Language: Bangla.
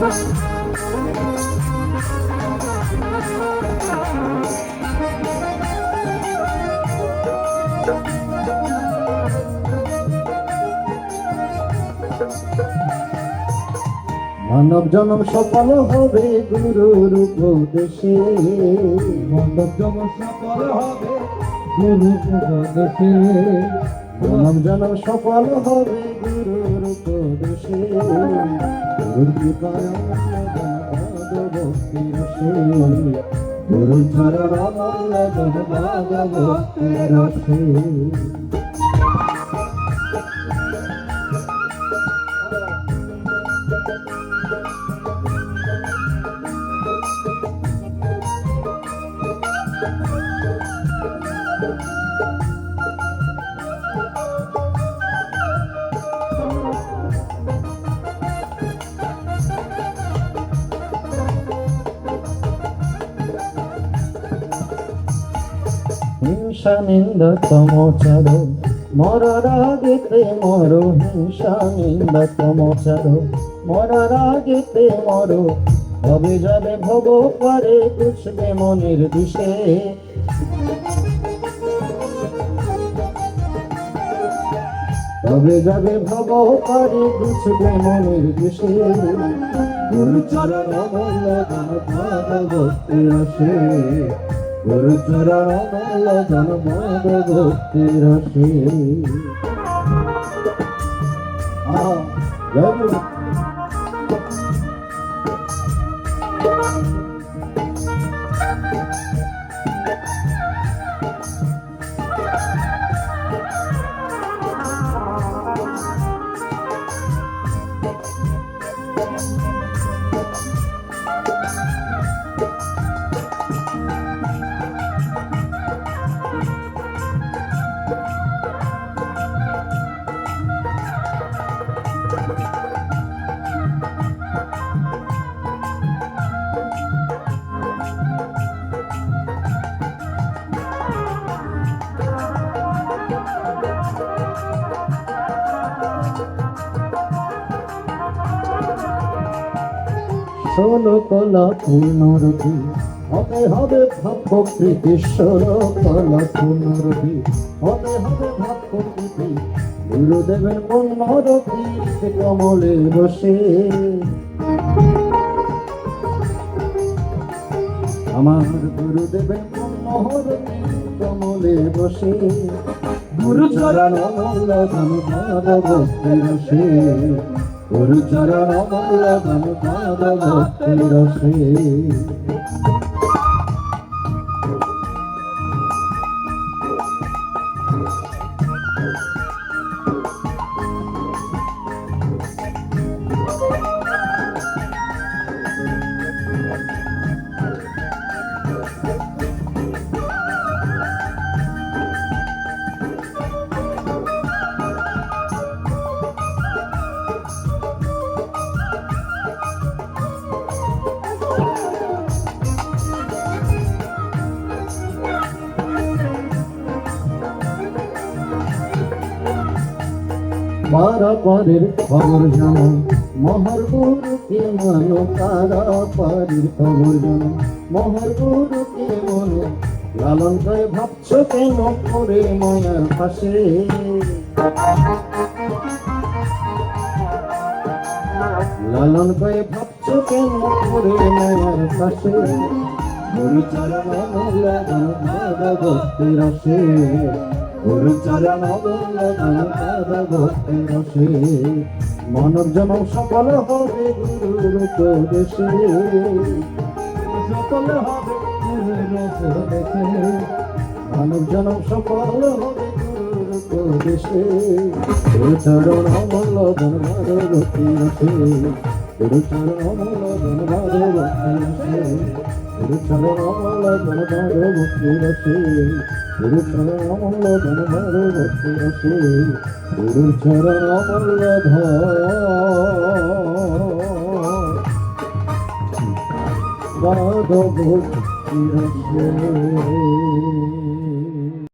মানব জনম সফল হবে গুরুর উপদেশে, মানব জনম সফল হবে গুরুর উপদেশে, মানব জনম সফল হবে গুরুর উপদেশে, গুরুর কৃপায় ভক্তি রসে, গুরুর চরণ ভক্তি রসে। হিংসা নিন্দা তমচার মরার আগেতে মরো, হিংসা নিন্দা তমচার মরার আগেতে মরো, ভবে যাবে ভব পারে বুঝবে মনের দিশে, ভবে যাবে ভব পারে বুঝবে মনের দিশে, গুরু চরণ অমূল্য ধন ভক্তি রসে, গুরু চরণ অমূল্য ধন ভক্তি রসে। জয় গুরু। ষোলো কলা পূর্ণরূপী হতে হবে ভাব প্রকৃতি, ষোলো কলা পূর্ণরূপী হতে হবে ভাব প্রকৃতি, গুরুদেবের পূর্ণরূপী কমলে বসে, আমার গুরুদেবের পূর্ণরূপী কমলে বসে, গুরু চরণ অমূল্য ধন ভক্তি রসে, গুরু চরণ অমূল্য ধন ভক্তি রসে। পারাপারের খবর জানো, মহার গুরুকে মানো, পারাপারের খবর জানো, মহার গুরুকে মানো, লালন করে ভাবছ কেন করে মায়ার পাশে, লালন করে ভাবছ কেন করে মায়ার পাশে, গুরু চরণ অমূল্য ধন ভক্তি রসে, গুরু চরণ অমূল্য ধন ভক্তি রসে, মানব জনম সফল হবে গুরুর উপদেশে, সফল হবে গুরুর উপদেশে, মানব জনম সফল হবে গুরুর উপদেশে, গুরু চরণ অমূল্য ধন ভক্তি রসে, গুরু চরণ অমূল্য ধন ভক্তি রসে, গুরু চরণ অমূল্য ধন ভক্তি রসে, গুরু চরণ অমূল্য ধন ভক্তি রসে, গুরু চরণ অমূল্য ধন ভক্তি রসে।